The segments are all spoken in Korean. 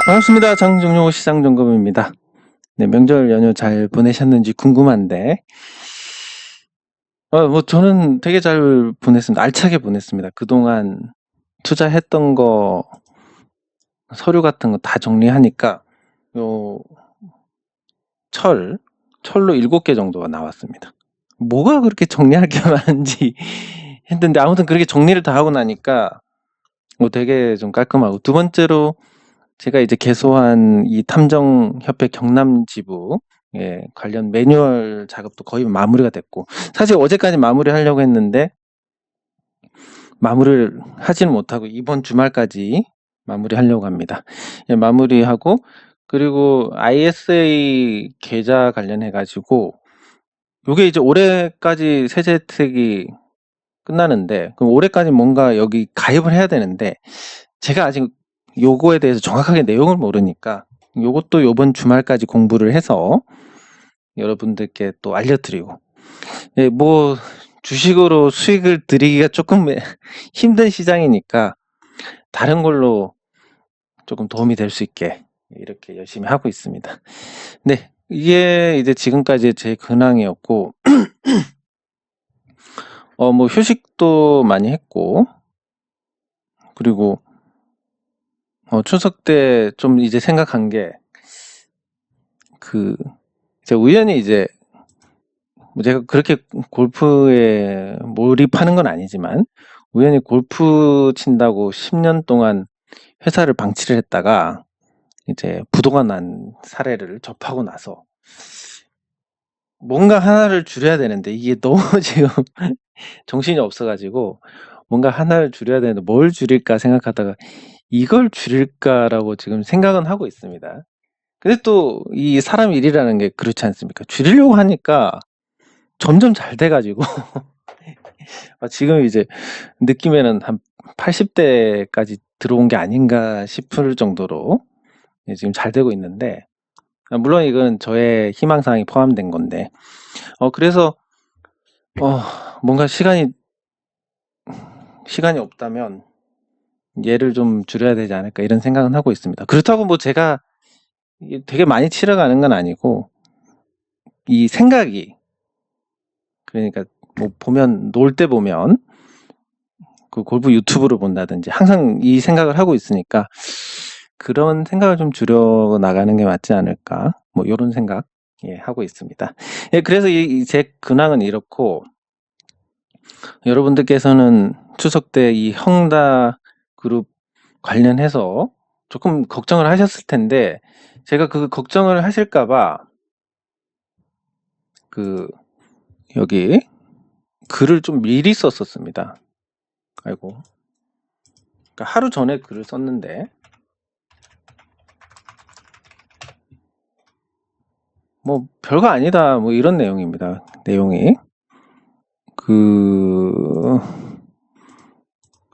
반갑습니다. 장정용 시장점검입니다. 네, 명절 연휴 잘 보내셨는지 궁금한데, 저는 되게 잘 보냈습니다. 알차게 보냈습니다. 그동안 투자했던 거, 서류 같은 거 다 정리하니까, 요, 철로 7개 정도가 나왔습니다. 뭐가 그렇게 정리할 게 많은지 했는데, 아무튼 그렇게 정리를 다 하고 나니까, 되게 좀 깔끔하고, 두 번째로, 제가 이제 개소한 이 탐정협회 경남지부 관련 매뉴얼 작업도 거의 마무리가 됐고, 사실 어제까지 마무리하려고 했는데 마무리를 하지는 못하고 이번 주말까지 마무리하려고 합니다. 마무리하고, 그리고 ISA 계좌 관련해 가지고 요게 이제 올해까지 세제 혜택이 끝나는데, 그럼 올해까지 뭔가 여기 가입을 해야 되는데 제가 아직 요거에 대해서 정확하게 내용을 모르니까 요것도 요번 주말까지 공부를 해서 여러분들께 또 알려드리고, 뭐 주식으로 수익을 드리기가 조금 힘든 시장이니까 다른 걸로 조금 도움이 될 수 있게 이렇게 열심히 하고 있습니다. 네, 이게 이제 지금까지 제 근황이었고, 뭐 휴식도 많이 했고, 그리고 추석 때 좀 이제 생각한 게, 제가 우연히 이제, 제가 그렇게 골프에 몰입하는 건 아니지만, 우연히 골프 친다고 10년 동안 회사를 방치를 했다가, 이제 부도가 난 사례를 접하고 나서, 뭔가 하나를 줄여야 되는데, 이게 너무 지금 정신이 없어가지고, 뭔가 하나를 줄여야 되는데, 뭘 줄일까 생각하다가, 이걸 줄일까라고 지금 생각은 하고 있습니다. 근데 또 이 사람 일이라는 게 그렇지 않습니까? 줄이려고 하니까 점점 잘 돼가지고 지금 이제 느낌에는 한 80대까지 들어온 게 아닌가 싶을 정도로 지금 잘 되고 있는데, 물론 이건 저의 희망사항이 포함된 건데, 그래서 뭔가 시간이 없다면 얘를 좀 줄여야 되지 않을까 이런 생각은 하고 있습니다. 그렇다고 뭐 제가 되게 많이 치러가는 건 아니고, 이 생각이, 그러니까 뭐 보면, 놀 때 보면 그 골프 유튜브를 본다든지 항상 이 생각을 하고 있으니까, 그런 생각을 좀 줄여 나가는 게 맞지 않을까, 뭐 이런 생각 하고 있습니다. 그래서 제 근황은 이렇고, 여러분들께서는 추석 때 이 형다 그룹 관련해서 조금 걱정을 하셨을 텐데, 제가 그 걱정을 하실까봐 여기 글을 좀 미리 썼었습니다. 아이고, 그러니까 하루 전에 글을 썼는데, 뭐 별거 아니다 뭐 이런 내용입니다. 내용이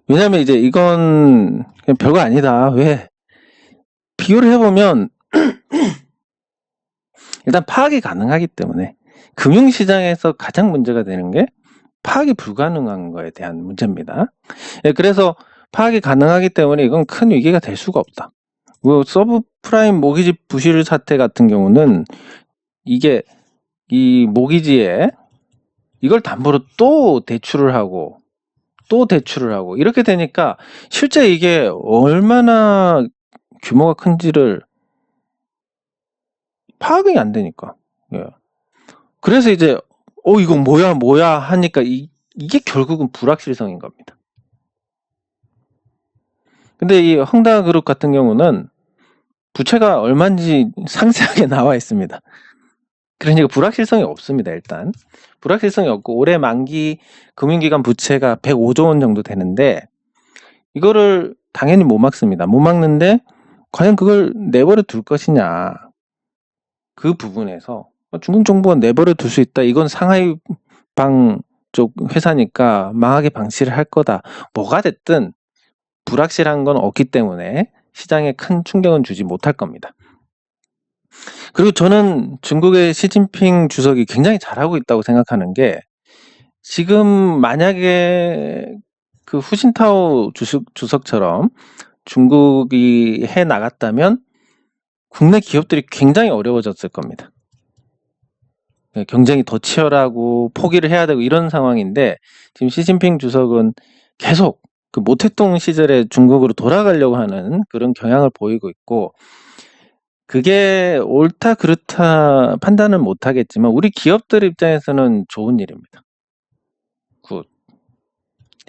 왜냐면 이제 이건 그냥 별거 아니다. 왜? 비교를 해보면 일단 파악이 가능하기 때문에, 금융시장에서 가장 문제가 되는 게 파악이 불가능한 거에 대한 문제입니다. 그래서 파악이 가능하기 때문에 이건 큰 위기가 될 수가 없다. 서브프라임 모기지 부실 사태 같은 경우는, 이게 이 모기지에 이걸 담보로 또 대출을 하고 이렇게 되니까 실제 이게 얼마나 규모가 큰지를 파악이 안 되니까. 그래서 이제 이거 뭐야 하니까 이게 결국은 불확실성인 겁니다. 근데 이 헝다그룹 같은 경우는 부채가 얼마인지 상세하게 나와 있습니다. 그러니까 불확실성이 없습니다. 일단 불확실성이 없고, 올해 만기 금융기관 부채가 105조 원 정도 되는데, 이거를 당연히 못 막습니다. 못 막는데 과연 그걸 내버려 둘 것이냐, 그 부분에서 중국 정부가 내버려 둘 수 있다, 이건 상하이방 쪽 회사니까 망하게 방치를 할 거다, 뭐가 됐든 불확실한 건 없기 때문에 시장에 큰 충격은 주지 못할 겁니다. 그리고 저는 중국의 시진핑 주석이 굉장히 잘하고 있다고 생각하는 게, 지금 만약에 그 후진타오 주석처럼 중국이 해 나갔다면 국내 기업들이 굉장히 어려워졌을 겁니다. 경쟁이 더 치열하고 포기를 해야 되고 이런 상황인데 지금 시진핑 주석은 계속 그 모택동 시절에 중국으로 돌아가려고 하는 그런 경향을 보이고 있고 그게 옳다 그렇다 판단은 못하겠지만 우리 기업들 입장에서는 좋은 일입니다. 굿.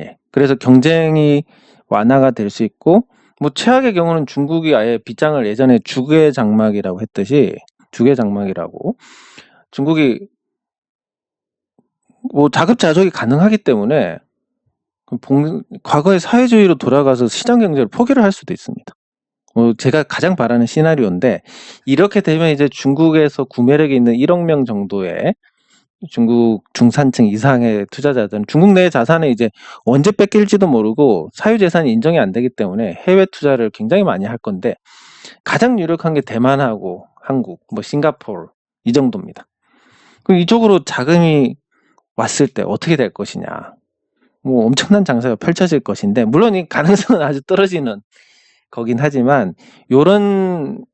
예. 그래서 경쟁이 완화가 될 수 있고 뭐 최악의 경우는 중국이 아예 빗장을 예전에 주계 장막이라고 했듯이 주계 장막이라고 중국이 뭐 자급자족이 가능하기 때문에 과거의 사회주의로 돌아가서 시장 경제를 포기를 할 수도 있습니다. 제가 가장 바라는 시나리오인데 이렇게 되면 이제 중국에서 구매력이 있는 1억 명 정도의 중국 중산층 이상의 투자자들은 중국 내 자산을 이제 언제 뺏길지도 모르고 사유재산이 인정이 안 되기 때문에 해외 투자를 굉장히 많이 할 건데 가장 유력한 게 대만하고 한국, 뭐 싱가포르 이 정도입니다. 그럼 이쪽으로 자금이 왔을 때 어떻게 될 것이냐. 뭐 엄청난 장사가 펼쳐질 것인데 물론 이 가능성은 아주 떨어지는 거긴 하지만 요런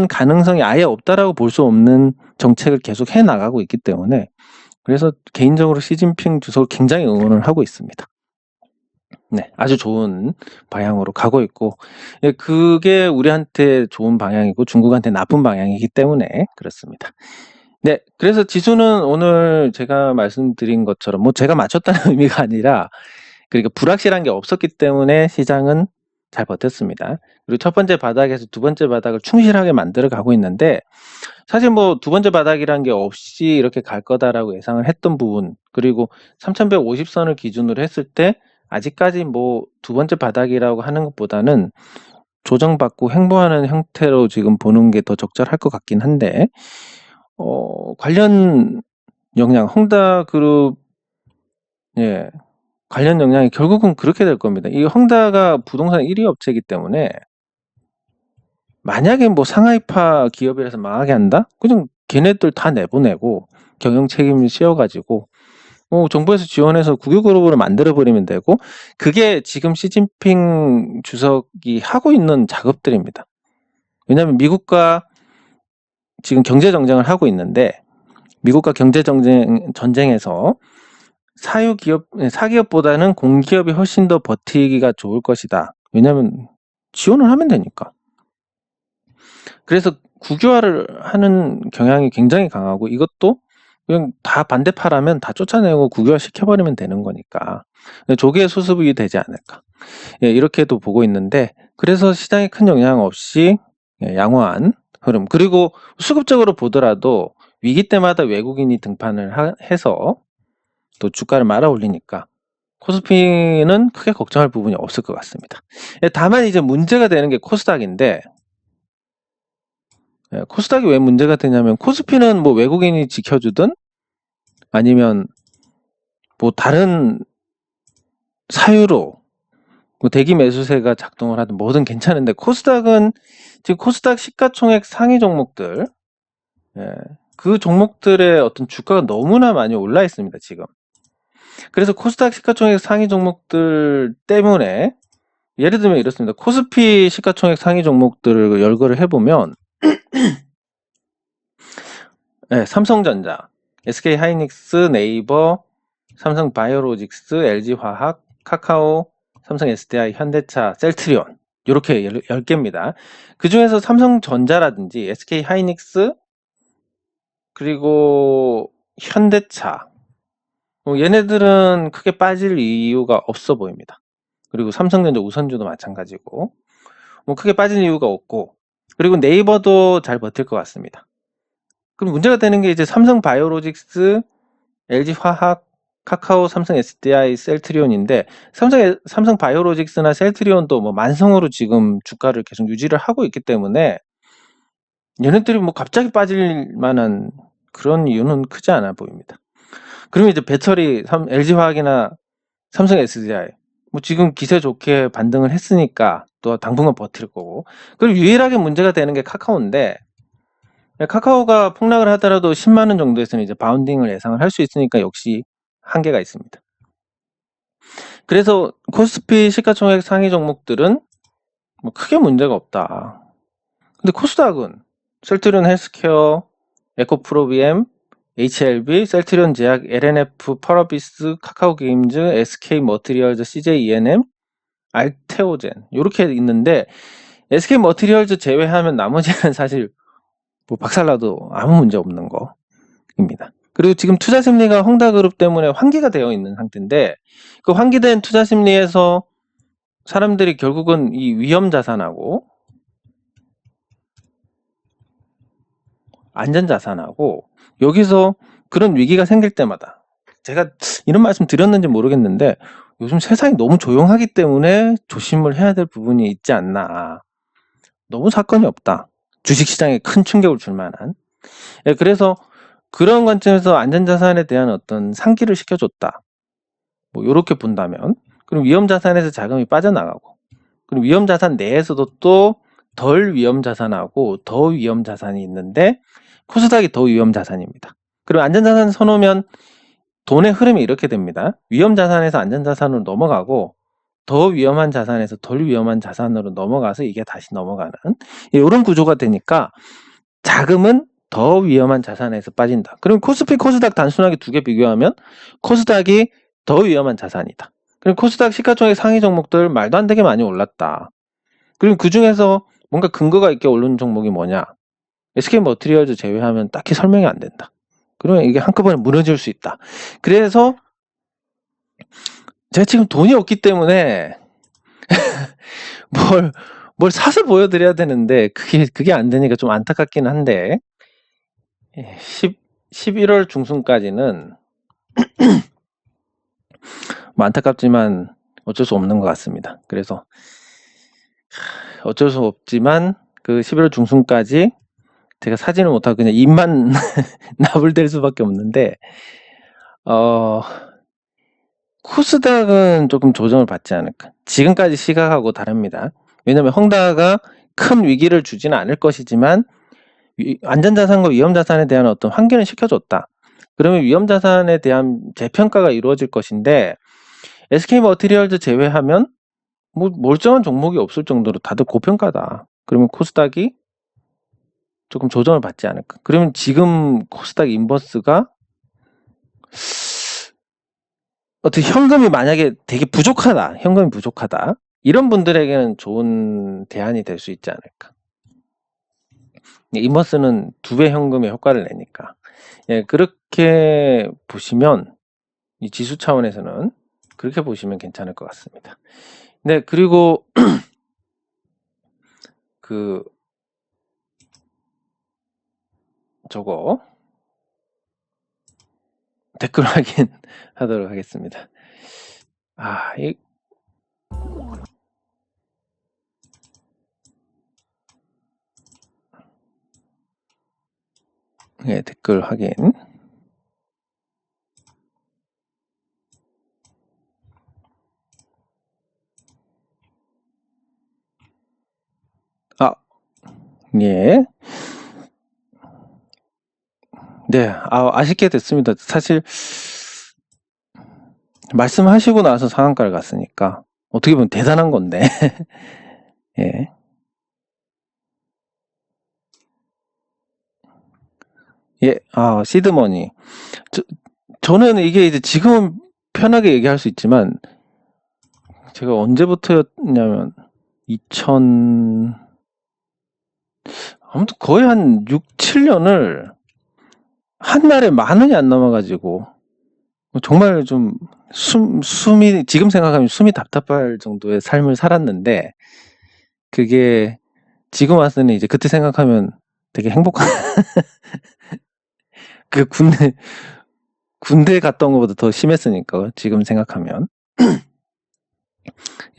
가능성이 아예 없다라고 볼 수 없는 정책을 계속 해 나가고 있기 때문에 그래서 개인적으로 시진핑 주석을 굉장히 응원을 하고 있습니다. 네, 아주 좋은 방향으로 가고 있고 그게 우리한테 좋은 방향이고 중국한테 나쁜 방향이기 때문에 그렇습니다. 네, 그래서 지수는 오늘 제가 말씀드린 것처럼 뭐 제가 맞췄다는 의미가 아니라 그러니까 불확실한 게 없었기 때문에 시장은 잘 버텼습니다. 그리고 첫 번째 바닥에서 두 번째 바닥을 충실하게 만들어 가고 있는데 사실 뭐 두 번째 바닥이란 게 없이 이렇게 갈 거다라고 예상을 했던 부분 그리고 3150선을 기준으로 했을 때 아직까지 뭐 두 번째 바닥이라고 하는 것보다는 조정받고 횡보하는 형태로 지금 보는 게 더 적절할 것 같긴 한데 관련 역량 헝다그룹 예. 관련 역량이 결국은 그렇게 될 겁니다. 이 헝다가 부동산 1위 업체이기 때문에 만약에 뭐 상하이파 기업이라서 망하게 한다? 그냥 걔네들 다 내보내고 경영 책임을 씌워가지고 정부에서 지원해서 국유그룹으로 만들어버리면 되고 그게 지금 시진핑 주석이 하고 있는 작업들입니다. 왜냐하면 미국과 지금 경제 정쟁을 하고 있는데 미국과 경제 전쟁에서 사기업보다는 공기업이 훨씬 더 버티기가 좋을 것이다. 왜냐하면 지원을 하면 되니까. 그래서 국유화를 하는 경향이 굉장히 강하고 이것도 그냥 다 반대파라면 다 쫓아내고 국유화 시켜버리면 되는 거니까 조기에 수습이 되지 않을까. 예, 이렇게도 보고 있는데 그래서 시장에 큰 영향 없이 양호한 흐름. 그리고 수급적으로 보더라도 위기 때마다 외국인이 등판을 해서 또 주가를 말아 올리니까 코스피는 크게 걱정할 부분이 없을 것 같습니다. 다만 이제 문제가 되는 게 코스닥인데 코스닥이 왜 문제가 되냐면 코스피는 뭐 외국인이 지켜주든 아니면 뭐 다른 사유로 뭐 대기 매수세가 작동을 하든 뭐든 괜찮은데 코스닥은 지금 코스닥 시가총액 상위 종목들 그 종목들의 어떤 주가가 너무나 많이 올라 있습니다 지금. 그래서 코스닥 시가총액 상위 종목들 때문에 예를 들면 이렇습니다. 코스피 시가총액 상위 종목들을 열거를 해보면 삼성전자, SK하이닉스, 네이버, 삼성바이오로직스, LG화학, 카카오, 삼성 SDI, 현대차, 셀트리온 이렇게 10개입니다. 그 중에서 삼성전자라든지 SK하이닉스 그리고 현대차 얘네들은 크게 빠질 이유가 없어 보입니다. 그리고 삼성전자 우선주도 마찬가지고 크게 빠질 이유가 없고 그리고 네이버도 잘 버틸 것 같습니다. 그럼 문제가 되는 게 이제 삼성바이오로직스, LG화학, 카카오, 삼성 SDI, 셀트리온인데 삼성바이오로직스나 셀트리온도 뭐 만성으로 지금 주가를 계속 유지를 하고 있기 때문에 얘네들이 뭐 갑자기 빠질 만한 그런 이유는 크지 않아 보입니다. 그러면 이제 배터리 LG화학이나 삼성 SDI 뭐 지금 기세 좋게 반등을 했으니까 또 당분간 버틸 거고 그리고 유일하게 문제가 되는 게 카카오인데 카카오가 폭락을 하더라도 10만 원 정도에서는 이제 바운딩을 예상을 할 수 있으니까 역시 한계가 있습니다. 그래서 코스피 시가총액 상위 종목들은 뭐 크게 문제가 없다. 근데 코스닥은 셀트리온 헬스케어, 에코프로비엠, HLB, 셀트리온 제약, LNF, 펄어비스, 카카오게임즈, SK머티리얼즈, CJENM, 알테오젠 이렇게 있는데 SK머티리얼즈 제외하면 나머지는 사실 뭐 박살나도 아무 문제 없는 거입니다. 그리고 지금 투자 심리가 헝다그룹 때문에 환기가 되어 있는 상태인데 그 환기된 투자 심리에서 사람들이 결국은 이 위험 자산하고 안전 자산하고 여기서 그런 위기가 생길 때마다 제가 이런 말씀 드렸는지 모르겠는데 요즘 세상이 너무 조용하기 때문에 조심을 해야 될 부분이 있지 않나. 너무 사건이 없다. 주식시장에 큰 충격을 줄 만한. 예, 그래서 그런 관점에서 안전자산에 대한 어떤 상기를 시켜줬다. 뭐 요렇게 본다면 그럼 위험자산에서 자금이 빠져나가고 그럼 위험자산 내에서도 또 덜 위험자산하고 더 위험자산이 있는데 코스닥이 더 위험자산입니다. 그리고 안전자산 서놓으면 돈의 흐름이 이렇게 됩니다. 위험자산에서 안전자산으로 넘어가고 더 위험한 자산에서 덜 위험한 자산으로 넘어가서 이게 다시 넘어가는 이런 구조가 되니까 자금은 더 위험한 자산에서 빠진다. 그럼 코스피, 코스닥 단순하게 두 개 비교하면 코스닥이 더 위험한 자산이다. 그럼 코스닥 시가총액 상위 종목들 말도 안 되게 많이 올랐다. 그리고 그 중에서 뭔가 근거가 있게 오른 종목이 뭐냐? SK머티리얼즈 제외하면 딱히 설명이 안 된다. 그러면 이게 한꺼번에 무너질 수 있다. 그래서 제가 지금 돈이 없기 때문에 뭘 사서 보여드려야 되는데 그게 안 되니까 좀 안타깝긴 한데 11월 중순까지는 뭐 안타깝지만 어쩔 수 없는 것 같습니다. 그래서 어쩔 수 없지만 그 11월 중순까지 제가 사지는 못하고 그냥 입만 나불댈 수밖에 없는데 코스닥은 조금 조정을 받지 않을까. 지금까지 시각하고 다릅니다. 왜냐하면 헝다가 큰 위기를 주지는 않을 것이지만 안전자산과 위험자산에 대한 어떤 환기는 시켜줬다. 그러면 위험자산에 대한 재평가가 이루어질 것인데 SK머티리얼즈 제외하면 뭐 멀쩡한 종목이 없을 정도로 다들 고평가다. 그러면 코스닥이 조금 조정을 받지 않을까. 그러면 지금 코스닥 인버스가 어떻게 현금이 만약에 되게 부족하다. 현금이 부족하다. 이런 분들에게는 좋은 대안이 될 수 있지 않을까. 인버스는 2배 현금의 효과를 내니까. 예, 그렇게 보시면 이 지수 차원에서는 그렇게 보시면 괜찮을 것 같습니다. 네, 그리고 저거 댓글 확인하도록 하겠습니다. 네, 댓글 확인. 예. 네, 아쉽게 됐습니다. 사실 말씀하시고 나서 상한가를 갔으니까 어떻게 보면 대단한 건데. 예. 예, 시드머니. 저는 이게 이제 지금은 편하게 얘기할 수 있지만 제가 언제부터였냐면 아무튼 거의 한 6, 7년을 한 달에 10,000원이 안 남아가지고 정말 좀 숨이 지금 생각하면 숨이 답답할 정도의 삶을 살았는데 그게 지금 와서는 이제 그때 생각하면 되게 행복한 그 군대 갔던 것보다 더 심했으니까 지금 생각하면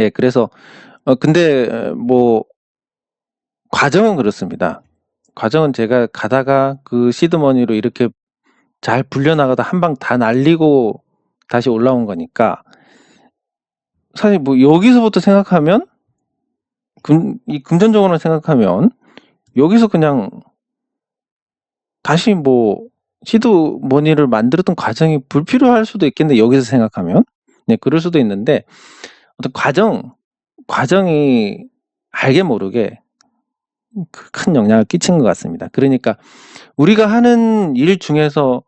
예 그래서 근데 뭐 과정은 그렇습니다. 과정은 제가 가다가 그 시드머니로 이렇게 잘 불려나가다 한 방 다 날리고 다시 올라온 거니까 사실 뭐 여기서부터 생각하면 이 금전적으로 생각하면 여기서 그냥 다시 뭐 시드머니를 만들었던 과정이 불필요할 수도 있겠네 여기서 생각하면 네 그럴 수도 있는데 어떤 과정이 알게 모르게 큰 영향을 끼친 것 같습니다. 그러니까 우리가 하는 일 중에서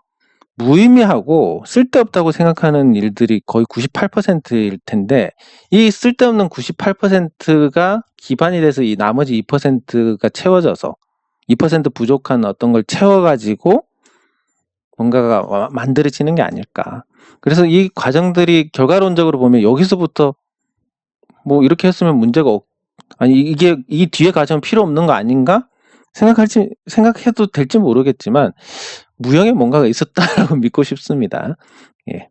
무의미하고 쓸데없다고 생각하는 일들이 거의 98%일 텐데, 이 쓸데없는 98%가 기반이 돼서 이 나머지 2%가 채워져서 2% 부족한 어떤 걸 채워가지고 뭔가가 만들어지는 게 아닐까. 그래서 이 과정들이 결과론적으로 보면 여기서부터 뭐 이렇게 했으면 문제가 아니 이게 이 뒤에 과정은 필요 없는 거 아닌가? 생각해도 될지 모르겠지만 무형에 뭔가가 있었다라고 믿고 싶습니다. 예.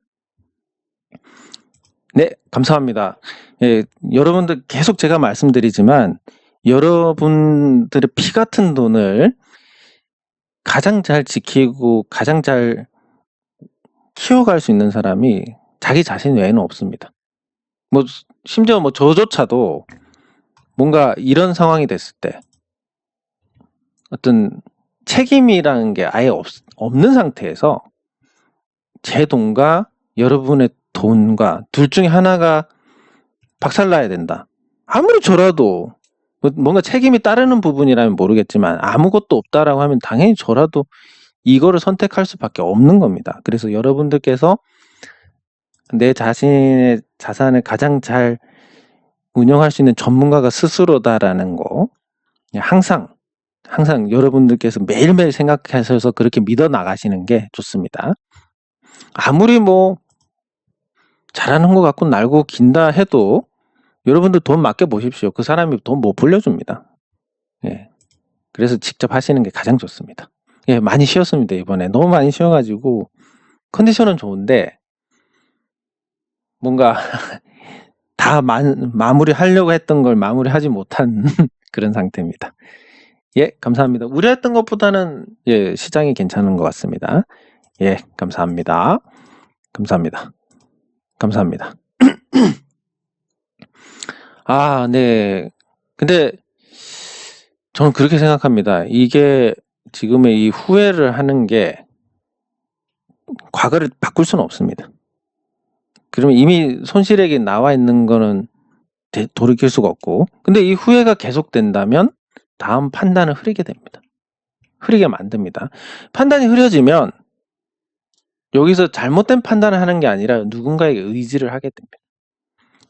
네, 감사합니다. 예, 여러분들 계속 제가 말씀드리지만 여러분들의 피 같은 돈을 가장 잘 지키고 가장 잘 키워갈 수 있는 사람이 자기 자신 외에는 없습니다. 뭐 심지어 뭐 저조차도 뭔가 이런 상황이 됐을 때 어떤 책임이라는 게 아예 없는 상태에서 제 돈과 여러분의 돈과 둘 중에 하나가 박살나야 된다. 아무리 저라도 뭔가 책임이 따르는 부분이라면 모르겠지만 아무것도 없다라고 하면 당연히 저라도 이거를 선택할 수밖에 없는 겁니다. 그래서 여러분들께서 내 자신의 자산을 가장 잘 운영할 수 있는 전문가가 스스로다라는 거 항상 여러분들께서 매일매일 생각하셔서 그렇게 믿어 나가시는 게 좋습니다. 아무리 뭐 잘하는 것 같고 날고 긴다 해도 여러분들 돈 맡겨 보십시오. 그 사람이 돈 못 불려줍니다. 예. 그래서 직접 하시는 게 가장 좋습니다. 예, 많이 쉬었습니다, 이번에. 너무 많이 쉬어가지고 컨디션은 좋은데 뭔가 다 마무리 하려고 했던 걸 마무리하지 못한 그런 상태입니다. 예, 감사합니다. 우려했던 것보다는 예, 시장이 괜찮은 것 같습니다. 예, 감사합니다. 감사합니다. 감사합니다. 아, 네. 근데 저는 그렇게 생각합니다. 이게 지금의 이 후회를 하는 게 과거를 바꿀 수는 없습니다. 그러면 이미 손실액이 나와 있는 거는 돌이킬 수가 없고, 근데 이 후회가 계속된다면 다음 판단을 흐리게 됩니다. 흐리게 만듭니다. 판단이 흐려지면 여기서 잘못된 판단을 하는 게 아니라 누군가에게 의지를 하게 됩니다.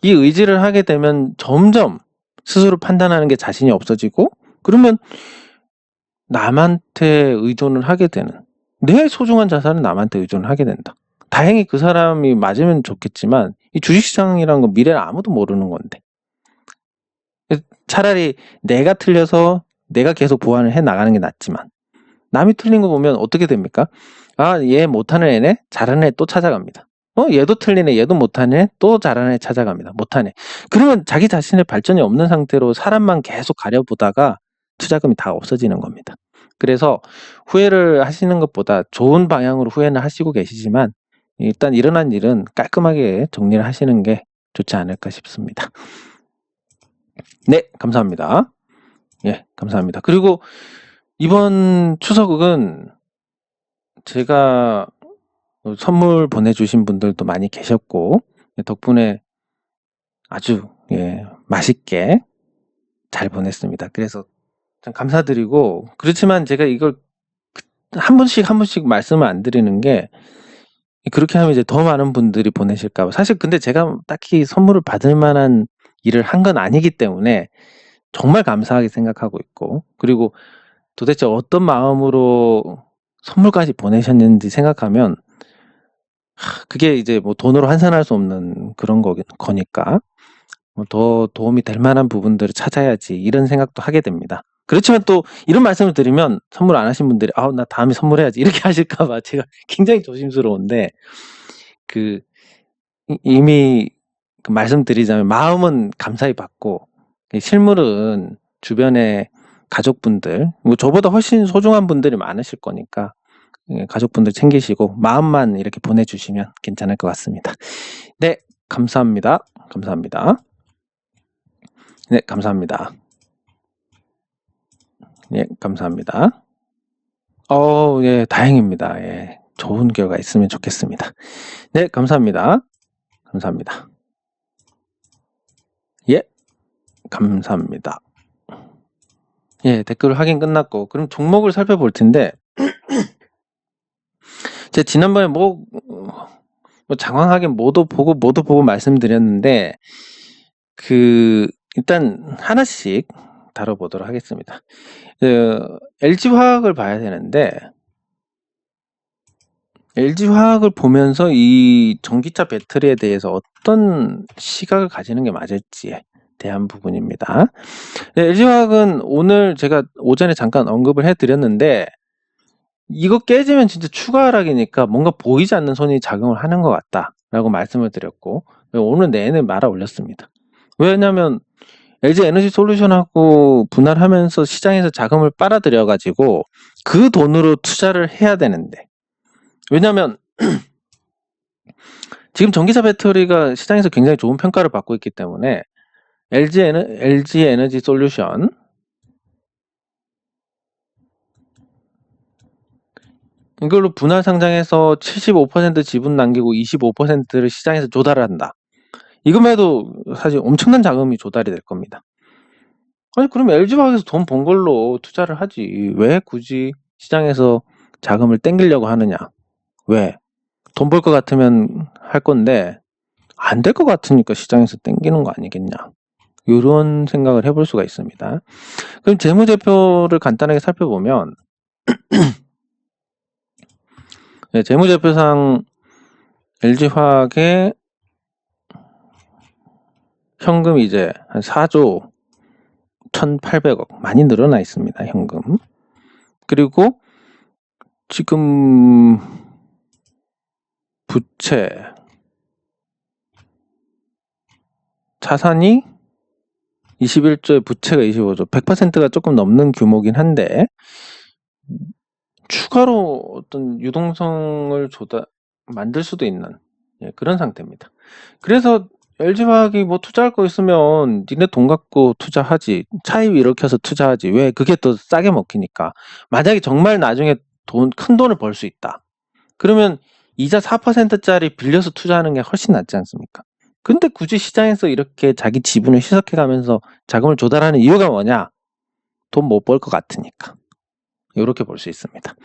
이 의지를 하게 되면 점점 스스로 판단하는 게 자신이 없어지고, 그러면 남한테 의존을 하게 되는, 내 소중한 자산은 남한테 의존을 하게 된다. 다행히 그 사람이 맞으면 좋겠지만 이 주식시장이라는 건 미래를 아무도 모르는 건데, 차라리 내가 틀려서 내가 계속 보완을 해 나가는 게 낫지만 남이 틀린 거 보면 어떻게 됩니까? 아, 얘 못하는 애네? 잘하는 애 또 찾아갑니다. 얘도 틀리네, 얘도 못하는 애, 또 잘하는 애 찾아갑니다. 못하네. 그러면 자기 자신의 발전이 없는 상태로 사람만 계속 가려보다가 투자금이 다 없어지는 겁니다. 그래서 후회를 하시는 것보다 좋은 방향으로 후회는 하시고 계시지만 일단 일어난 일은 깔끔하게 정리를 하시는 게 좋지 않을까 싶습니다. 네, 감사합니다. 예, 감사합니다. 그리고 이번 추석은 제가 선물 보내주신 분들도 많이 계셨고 덕분에 아주 예, 맛있게 잘 보냈습니다. 그래서 참 감사드리고, 그렇지만 제가 이걸 한 번씩 말씀을 안 드리는 게 그렇게 하면 이제 더 많은 분들이 보내실까 봐. 사실 근데 제가 딱히 선물을 받을 만한 일을 한 건 아니기 때문에 정말 감사하게 생각하고 있고, 그리고 도대체 어떤 마음으로 선물까지 보내셨는지 생각하면 그게 이제 뭐 돈으로 환산할 수 없는 그런 거니까 더 도움이 될 만한 부분들을 찾아야지 이런 생각도 하게 됩니다. 그렇지만 또 이런 말씀을 드리면 선물 안 하신 분들이 나 다음에 선물해야지 이렇게 하실까 봐 제가 굉장히 조심스러운데, 이미 말씀드리자면 마음은 감사히 받고 실물은 주변에 가족분들, 뭐 저보다 훨씬 소중한 분들이 많으실 거니까 가족분들 챙기시고 마음만 이렇게 보내주시면 괜찮을 것 같습니다. 네, 감사합니다. 감사합니다. 네, 감사합니다. 예, 감사합니다. 예, 다행입니다. 예, 좋은 결과 있으면 좋겠습니다. 네, 감사합니다. 감사합니다. 예, 감사합니다. 예, 댓글 확인 끝났고, 그럼 종목을 살펴볼 텐데, 제가 지난번에 장황하게 뭐도 보고 말씀드렸는데, 일단 하나씩 다뤄보도록 하겠습니다. LG화학을 봐야 되는데, LG화학을 보면서 이 전기차 배터리에 대해서 어떤 시각을 가지는 게 맞을지에 대한 부분입니다. LG화학은 오늘 제가 오전에 잠깐 언급을 해드렸는데, 이거 깨지면 진짜 추가 하락이니까 뭔가 보이지 않는 손이 작용을 하는 것 같다라고 말씀을 드렸고, 오늘 내내 말아 올렸습니다. 왜냐하면 LG 에너지 솔루션하고 분할하면서 시장에서 자금을 빨아들여가지고 그 돈으로 투자를 해야 되는데, 왜냐하면 지금 전기차 배터리가 시장에서 굉장히 좋은 평가를 받고 있기 때문에 LG 에너지 솔루션, 이걸로 분할 상장해서 75% 지분 남기고 25%를 시장에서 조달을 한다. 이것만 해도 사실 엄청난 자금이 조달이 될 겁니다. 아니, 그럼 LG화학에서 돈 번 걸로 투자를 하지. 왜 굳이 시장에서 자금을 땡기려고 하느냐? 왜? 돈 벌 것 같으면 할 건데 안 될 것 같으니까 시장에서 땡기는 거 아니겠냐? 이런 생각을 해볼 수가 있습니다. 그럼 재무제표를 간단하게 살펴보면, 네, 재무제표상 LG화학의 현금이 이제 한 4조 1,800억 많이 늘어나 있습니다. 현금. 그리고 지금 부채, 자산이 21조에 부채가 25조, 100%가 조금 넘는 규모긴 한데 추가로 어떤 유동성을 만들 수도 있는, 예, 그런 상태입니다. 그래서 LG화학이 뭐 투자할 거 있으면 니네 돈 갖고 투자하지, 차입 일으켜서 투자하지, 왜? 그게 더 싸게 먹히니까. 만약에 정말 나중에 큰 돈을 벌 수 있다, 그러면 이자 4%짜리 빌려서 투자하는 게 훨씬 낫지 않습니까? 근데 굳이 시장에서 이렇게 자기 지분을 희석해가면서 자금을 조달하는 이유가 뭐냐? 돈 못 벌 것 같으니까. 이렇게 볼 수 있습니다.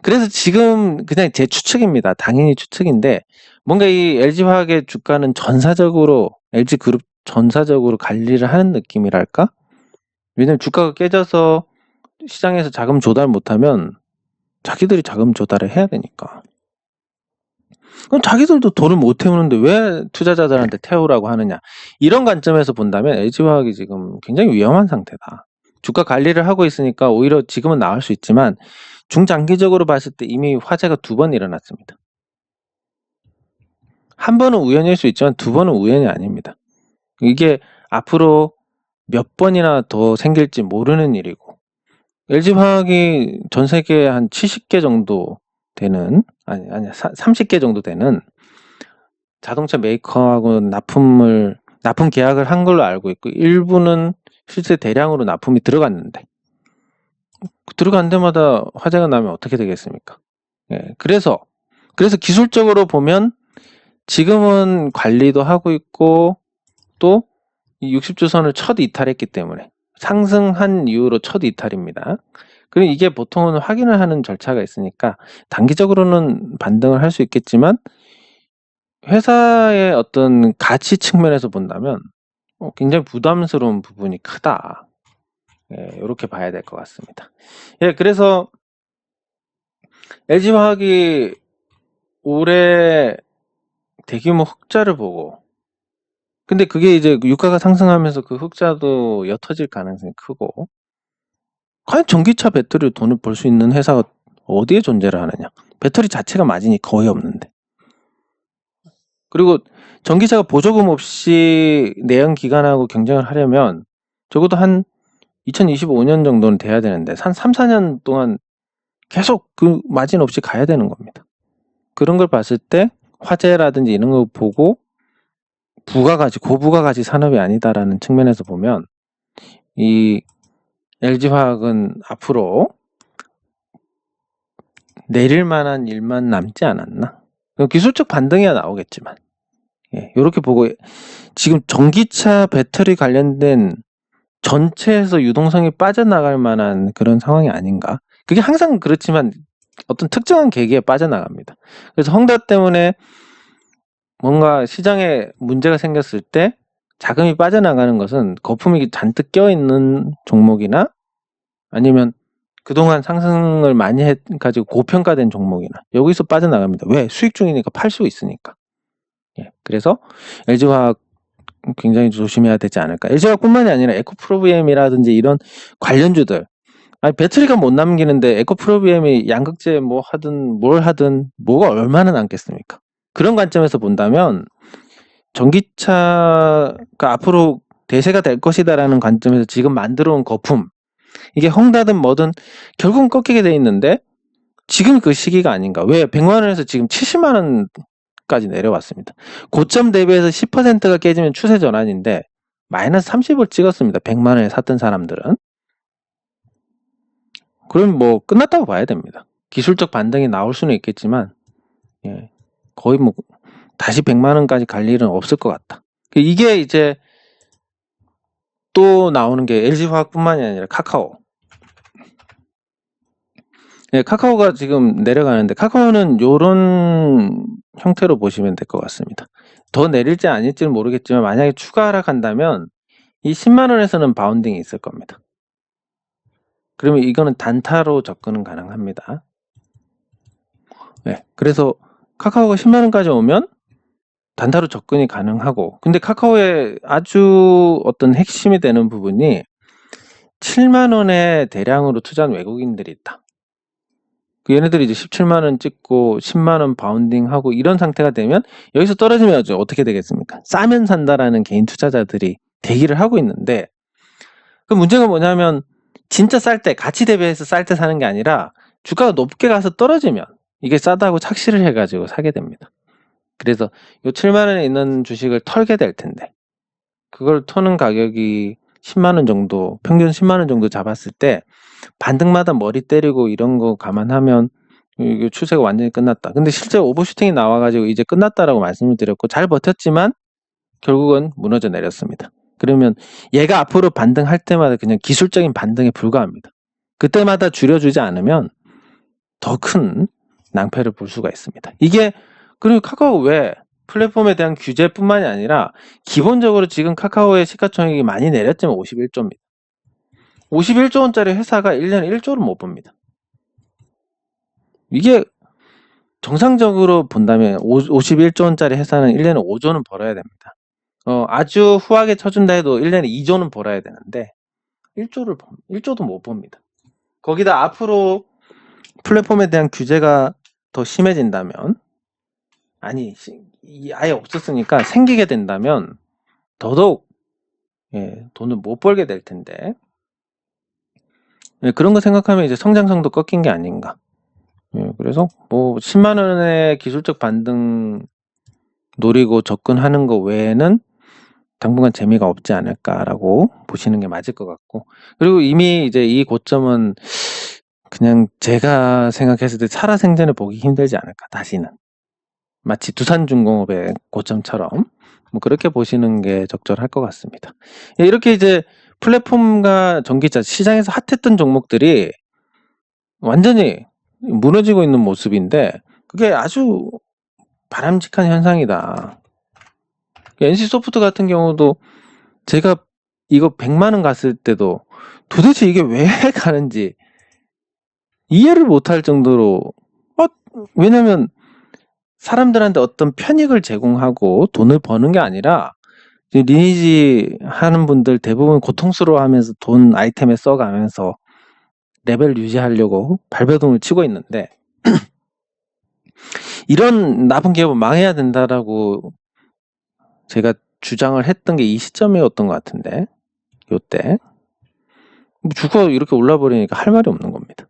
그래서 지금 그냥 제 추측입니다. 당연히 추측인데, 뭔가 이 LG화학의 주가는 LG그룹 전사적으로 관리를 하는 느낌이랄까? 왜냐면 주가가 깨져서 시장에서 자금 조달 못하면 자기들이 자금 조달을 해야 되니까. 그럼 자기들도 돈을 못 태우는데 왜 투자자들한테 태우라고 하느냐? 이런 관점에서 본다면 LG화학이 지금 굉장히 위험한 상태다. 주가 관리를 하고 있으니까 오히려 지금은 나을 수 있지만 중장기적으로 봤을 때 이미 화재가 2번 일어났습니다. 한 번은 우연일 수 있지만 2번은 우연이 아닙니다. 이게 앞으로 몇 번이나 더 생길지 모르는 일이고, LG화학이 전 세계에 한 70개 정도 되는, 30개 정도 되는 자동차 메이커하고 납품 계약을 한 걸로 알고 있고, 일부는 실제 대량으로 납품이 들어간 데마다 화재가 나면 어떻게 되겠습니까? 예, 그래서 기술적으로 보면 지금은 관리도 하고 있고, 또 60주선을 첫 이탈했기 때문에 상승한 이후로 첫 이탈입니다. 그리고 이게 보통은 확인을 하는 절차가 있으니까 단기적으로는 반등을 할 수 있겠지만 회사의 어떤 가치 측면에서 본다면 굉장히 부담스러운 부분이 크다. 예, 이렇게 봐야 될 것 같습니다. 예, 그래서 LG화학이 올해 대규모 흑자를 보고, 근데 그게 이제 유가가 상승하면서 그 흑자도 옅어질 가능성이 크고, 과연 전기차 배터리로 돈을 벌 수 있는 회사가 어디에 존재를 하느냐? 배터리 자체가 마진이 거의 없는데. 그리고 전기차가 보조금 없이 내연 기관하고 경쟁을 하려면 적어도 한 2025년 정도는 돼야 되는데 한 3, 4년 동안 계속 그 마진 없이 가야 되는 겁니다. 그런 걸 봤을 때 화재라든지 이런 거 보고 고부가가치 산업이 아니다라는 측면에서 보면 이 LG화학은 앞으로 내릴 만한 일만 남지 않았나? 기술적 반등이야 나오겠지만, 예, 이렇게 보고 지금 전기차 배터리 관련된 전체에서 유동성이 빠져나갈 만한 그런 상황이 아닌가. 그게 항상 그렇지만 어떤 특정한 계기에 빠져나갑니다. 그래서 헝다 때문에 뭔가 시장에 문제가 생겼을 때 자금이 빠져나가는 것은 거품이 잔뜩 껴있는 종목이나 아니면 그동안 상승을 많이 해가지고 고평가된 종목이나 여기서 빠져나갑니다. 왜? 수익 중이니까 팔 수 있으니까. 예, 그래서 LG화학 굉장히 조심해야 되지 않을까. LG화학뿐만이 아니라 에코프로비엠이라든지 이런 관련주들, 아니 배터리가 못 남기는데 에코프로비엠이 양극재 뭐 하든 뭘 하든 뭐가 얼마나 남겠습니까? 그런 관점에서 본다면 전기차가 앞으로 대세가 될 것이다라는 관점에서 지금 만들어 온 거품, 이게 헝다든 뭐든 결국은 꺾이게 돼 있는데 지금 그 시기가 아닌가. 왜? 100만 원에서 지금 70만 원까지 내려왔습니다. 고점 대비해서 10%가 깨지면 추세 전환인데 마이너스 30을 찍었습니다. 100만 원에 샀던 사람들은. 그럼 뭐 끝났다고 봐야 됩니다. 기술적 반등이 나올 수는 있겠지만 예, 거의 뭐 다시 100만 원까지 갈 일은 없을 것 같다. 이게 이제 또 나오는 게 LG화학뿐만이 아니라 카카오. 예, 카카오가 지금 내려가는데 카카오는 요런 형태로 보시면 될 것 같습니다. 더 내릴지 아닐지는 모르겠지만 만약에 추가 하락한다면 이 10만 원에서는 바운딩이 있을 겁니다. 그러면 이거는 단타로 접근은 가능합니다. 네, 그래서 카카오가 10만 원까지 오면 단타로 접근이 가능하고, 근데 카카오의 아주 어떤 핵심이 되는 부분이 7만 원에 대량으로 투자한 외국인들이 있다. 얘네들이 이제 17만 원 찍고 10만 원 바운딩하고 이런 상태가 되면 여기서 떨어지면 어떻게 되겠습니까? 싸면 산다라는 개인 투자자들이 대기를 하고 있는데, 그 문제가 뭐냐면 진짜 쌀 때, 가치 대비해서 쌀 때 사는 게 아니라 주가가 높게 가서 떨어지면 이게 싸다고 착시를 해가지고 사게 됩니다. 그래서 요 7만 원에 있는 주식을 털게 될 텐데 그걸 터는 가격이 10만 원 정도, 평균 10만 원 정도 잡았을 때 반등마다 머리 때리고 이런 거 감안하면 이게 추세가 완전히 끝났다. 근데 실제 오버슈팅이 나와가지고 이제 끝났다라고 말씀을 드렸고 잘 버텼지만 결국은 무너져 내렸습니다. 그러면 얘가 앞으로 반등할 때마다 그냥 기술적인 반등에 불과합니다. 그때마다 줄여주지 않으면 더 큰 낭패를 볼 수가 있습니다. 이게 그리고 카카오 왜 플랫폼에 대한 규제뿐만이 아니라 기본적으로 지금 카카오의 시가총액이 많이 내렸지만 51조입니다. 51조 원짜리 회사가 1년에 1조를 못 봅니다. 이게 정상적으로 본다면 51조 원짜리 회사는 1년에 5조는 벌어야 됩니다. 아주 후하게 쳐준다 해도 1년에 2조는 벌어야 되는데 1조도 못 봅니다. 거기다 앞으로 플랫폼에 대한 규제가 더 심해진다면, 아니 아예 없었으니까 생기게 된다면 더더욱 돈을 못 벌게 될 텐데 그런 거 생각하면 이제 성장성도 꺾인 게 아닌가. 그래서 뭐 10만 원의 기술적 반등 노리고 접근하는 거 외에는 당분간 재미가 없지 않을까라고 보시는 게 맞을 것 같고, 그리고 이미 이제 이 고점은 그냥 제가 생각했을 때 살아생전에 보기 힘들지 않을까. 다시는 마치 두산중공업의 고점처럼 뭐 그렇게 보시는 게 적절할 것 같습니다. 이렇게 이제 플랫폼과 전기차 시장에서 핫했던 종목들이 완전히 무너지고 있는 모습인데 그게 아주 바람직한 현상이다. NC소프트 같은 경우도 제가 이거 100만 원 갔을 때도 도대체 이게 왜 가는지 이해를 못할 정도로 왜냐면 사람들한테 어떤 편익을 제공하고 돈을 버는 게 아니라 리니지 하는 분들 대부분 고통스러워하면서 돈 아이템에 써가면서 레벨 유지하려고 발버둥을 치고 있는데 이런 나쁜 기업은 망해야 된다라고 제가 주장을 했던 게 이 시점이었던 것 같은데, 요때 주가가 이렇게 올라버리니까 할 말이 없는 겁니다.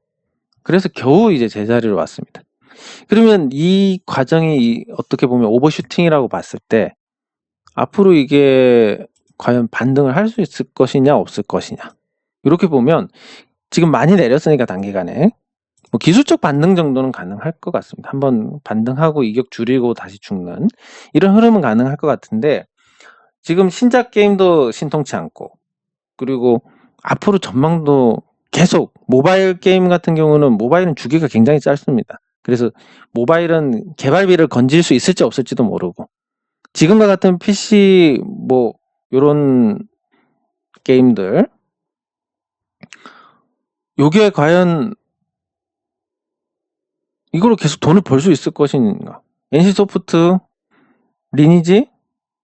그래서 겨우 이제 제자리로 왔습니다. 그러면 이 과정이 어떻게 보면 오버슈팅이라고 봤을 때 앞으로 이게 과연 반등을 할 수 있을 것이냐 없을 것이냐, 이렇게 보면 지금 많이 내렸으니까 단기간에 뭐 기술적 반등 정도는 가능할 것 같습니다. 한번 반등하고 이격 줄이고 다시 죽는 이런 흐름은 가능할 것 같은데 지금 신작 게임도 신통치 않고 그리고 앞으로 전망도 계속 모바일 게임 같은 경우는 모바일은 주기가 굉장히 짧습니다. 그래서 모바일은 개발비를 건질 수 있을지 없을지도 모르고 지금과 같은 PC 뭐 요런 게임들 요게 과연 이걸로 계속 돈을 벌 수 있을 것인가? NC소프트, 리니지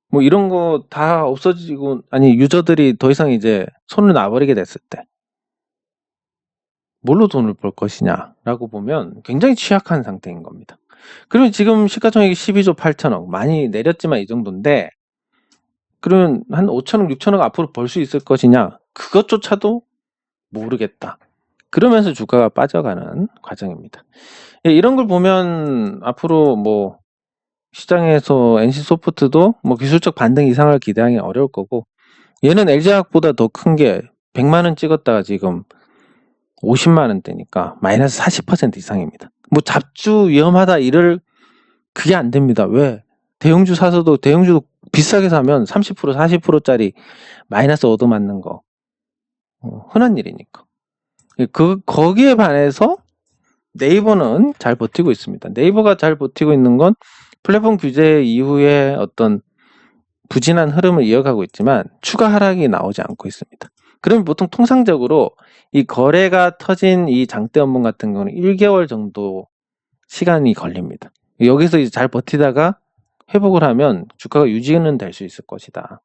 뭐 이런 거 다 없어지고 아니 유저들이 더 이상 이제 손을 놔버리게 됐을 때 뭘로 돈을 벌 것이냐라고 보면 굉장히 취약한 상태인 겁니다. 그러면 지금 시가총액이 12조 8천억 많이 내렸지만 이 정도인데 그러면 한 5천억 6천억 앞으로 벌 수 있을 것이냐 그것조차도 모르겠다. 그러면서 주가가 빠져가는 과정입니다. 이런 걸 보면 앞으로 뭐 시장에서 NC소프트도 뭐 기술적 반등 이상을 기대하기 어려울 거고 얘는 LG화학보다 더 큰 게 100만 원 찍었다가 지금 50만 원대니까 마이너스 40% 이상입니다. 뭐 잡주 위험하다 이럴 그게 안 됩니다. 왜? 대형주 사서도 대형주도 비싸게 사면 30% 40%짜리 마이너스 얻어맞는 거 흔한 일이니까. 거기에 반해서 네이버는 잘 버티고 있습니다. 네이버가 잘 버티고 있는 건 플랫폼 규제 이후에 어떤 부진한 흐름을 이어가고 있지만 추가 하락이 나오지 않고 있습니다. 그러면 보통 통상적으로 이 거래가 터진 이 장대 업무 같은 경우는 1개월 정도 시간이 걸립니다. 여기서 이제 잘 버티다가 회복을 하면 주가가 유지는 될 수 있을 것이다.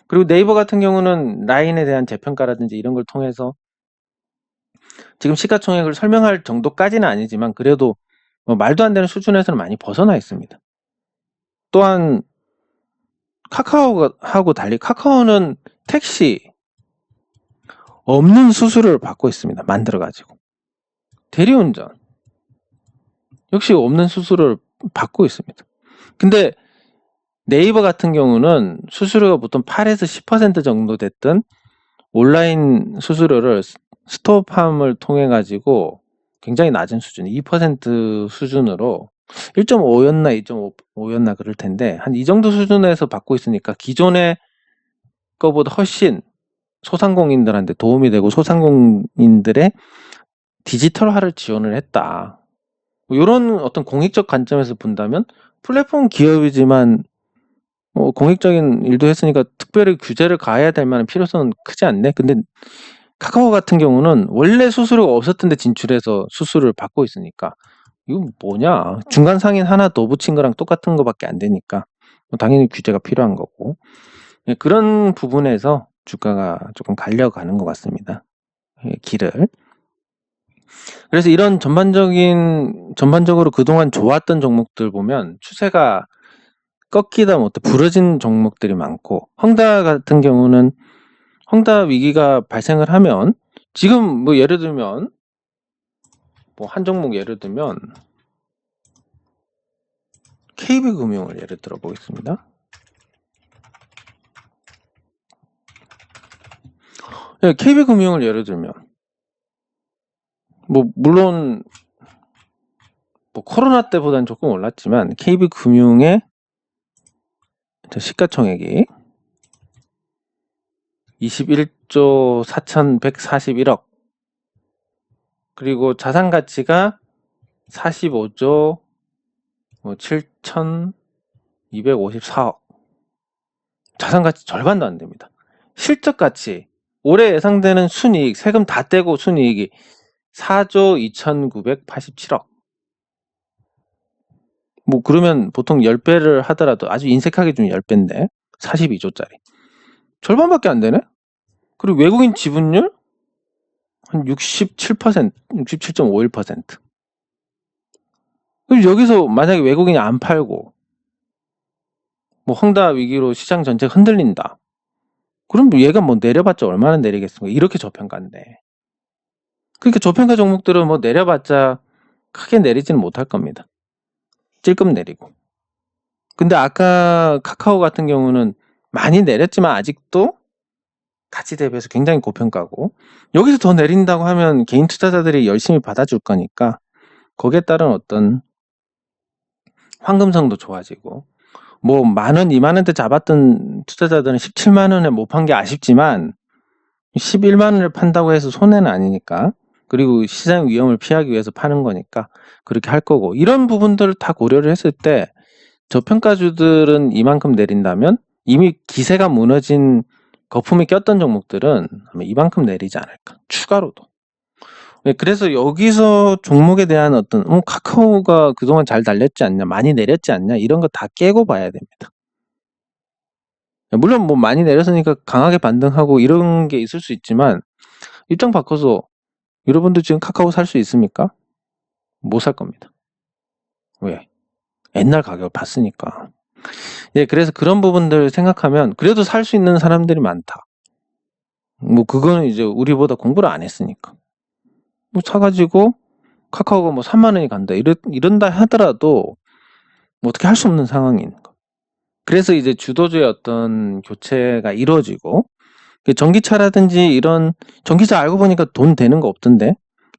그리고 네이버 같은 경우는 라인에 대한 재평가라든지 이런 걸 통해서 지금 시가총액을 설명할 정도까지는 아니지만 그래도 말도 안 되는 수준에서는 많이 벗어나 있습니다. 또한 카카오하고 달리 카카오는 택시 없는 수수료를 받고 있습니다. 만들어가지고 대리운전 역시 없는 수수료를 받고 있습니다. 근데 네이버 같은 경우는 수수료가 보통 8에서 10% 정도 됐던 온라인 수수료를 스토어팜을 통해 가지고 굉장히 낮은 수준 2% 수준으로 1.5였나 2.5였나 그럴 텐데 한 이 정도 수준에서 받고 있으니까 기존의 거보다 훨씬 소상공인들한테 도움이 되고 소상공인들의 디지털화를 지원을 했다. 이런 어떤 공익적 관점에서 본다면 플랫폼 기업이지만 공익적인 일도 했으니까 특별히 규제를 가해야 될 만한 필요성은 크지 않네. 근데 카카오 같은 경우는 원래 수수료가 없었던데 진출해서 수수료를 받고 있으니까 이건 뭐냐? 중간 상인 하나 더 붙인 거랑 똑같은 거밖에 안 되니까 당연히 규제가 필요한 거고 그런 부분에서 주가가 조금 갈려가는 것 같습니다. 길을. 그래서 이런 전반적으로 그동안 좋았던 종목들 보면 추세가 꺾이다 못해 부러진 종목들이 많고 헝다 같은 경우는 헝다 위기가 발생을 하면 지금 뭐 예를 들면 뭐 한 종목 예를 들면 KB금융을 예를 들어 보겠습니다. KB금융을 예를 들면 뭐 물론 뭐 코로나 때보다는 조금 올랐지만 KB금융의 시가총액이 21조 4,141억 그리고 자산가치가 45조 7,254억 자산가치 절반도 안 됩니다. 실적가치 올해 예상되는 순이익 세금 다 떼고 순이익이 4조 2,987억 뭐 그러면 보통 10배를 하더라도 아주 인색하게 주면 10배인데 42조짜리 절반밖에 안 되네? 그리고 외국인 지분율 한 67%, 67.51%. 그럼 여기서 만약에 외국인이 안 팔고 뭐 헝다 위기로 시장 전체가 흔들린다. 그럼 얘가 뭐 내려봤자 얼마나 내리겠습니까? 이렇게 저평가인데. 그러니까 저평가 종목들은 뭐 내려봤자 크게 내리지는 못할 겁니다. 찔끔 내리고. 근데 아까 카카오 같은 경우는 많이 내렸지만 아직도 가치 대비해서 굉장히 고평가고 여기서 더 내린다고 하면 개인 투자자들이 열심히 받아줄 거니까 거기에 따른 어떤 황금성도 좋아지고 뭐 10,000원, 20,000원대 잡았던 투자자들은 17만 원에 못 판 게 아쉽지만 11만 원을 판다고 해서 손해는 아니니까. 그리고 시장 위험을 피하기 위해서 파는 거니까 그렇게 할 거고. 이런 부분들을 다 고려를 했을 때 저평가주들은 이만큼 내린다면 이미 기세가 무너진 거품이 꼈던 종목들은 아마 이만큼 내리지 않을까. 추가로도. 그래서 여기서 종목에 대한 어떤 카카오가 그동안 잘 달렸지 않냐, 많이 내렸지 않냐, 이런 거 다 깨고 봐야 됩니다. 물론 뭐 많이 내렸으니까 강하게 반등하고 이런 게 있을 수 있지만 입장 바꿔서 여러분들 지금 카카오 살 수 있습니까? 못 살 겁니다. 왜? 옛날 가격을 봤으니까. 예, 그래서 그런 부분들 생각하면 그래도 살 수 있는 사람들이 많다. 뭐 그거는 이제 우리보다 공부를 안 했으니까. 뭐 사가지고 카카오가 뭐 3만 원이 간다 이런다 하더라도 뭐 어떻게 할 수 없는 상황인 거. 그래서 이제 주도주의 어떤 교체가 이루어지고 전기차라든지 이런 전기차 알고 보니까 돈 되는 거 없던데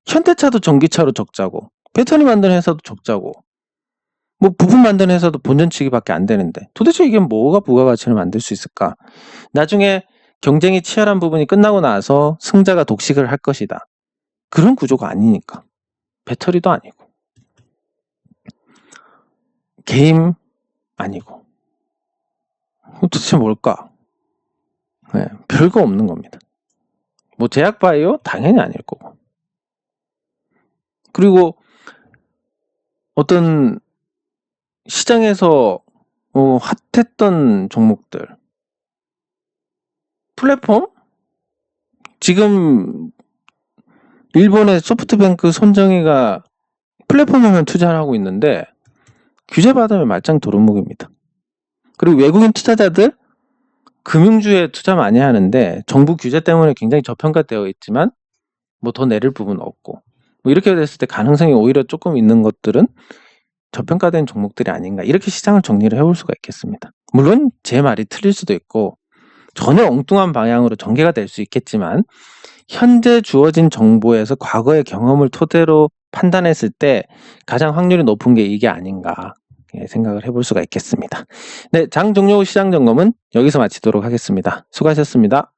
현대차도 전기차로 적자고 배터리 만드는 회사도 적자고 뭐 부품 만드는 회사도 본전치기밖에 안 되는데 도대체 이게 뭐가 부가가치를 만들 수 있을까? 나중에 경쟁이 치열한 부분이 끝나고 나서 승자가 독식을 할 것이다. 그런 구조가 아니니까. 배터리도 아니고 게임 아니고 도대체 뭘까? 네, 별거 없는 겁니다. 뭐 제약바이오? 당연히 아닐 거고. 그리고 어떤 시장에서 핫했던 종목들 플랫폼? 지금 일본의 소프트뱅크 손정희가 플랫폼에만 투자를 하고 있는데 규제 받으면 말짱 도루묵입니다. 그리고 외국인 투자자들 금융주에 투자 많이 하는데 정부 규제 때문에 굉장히 저평가되어 있지만 뭐 더 내릴 부분은 없고 뭐 이렇게 됐을 때 가능성이 오히려 조금 있는 것들은 저평가된 종목들이 아닌가 이렇게 시장을 정리를 해볼 수가 있겠습니다. 물론 제 말이 틀릴 수도 있고 전혀 엉뚱한 방향으로 전개가 될 수 있겠지만 현재 주어진 정보에서 과거의 경험을 토대로 판단했을 때 가장 확률이 높은 게 이게 아닌가 생각을 해볼 수가 있겠습니다. 네, 장 종료 후 시장 점검은 여기서 마치도록 하겠습니다. 수고하셨습니다.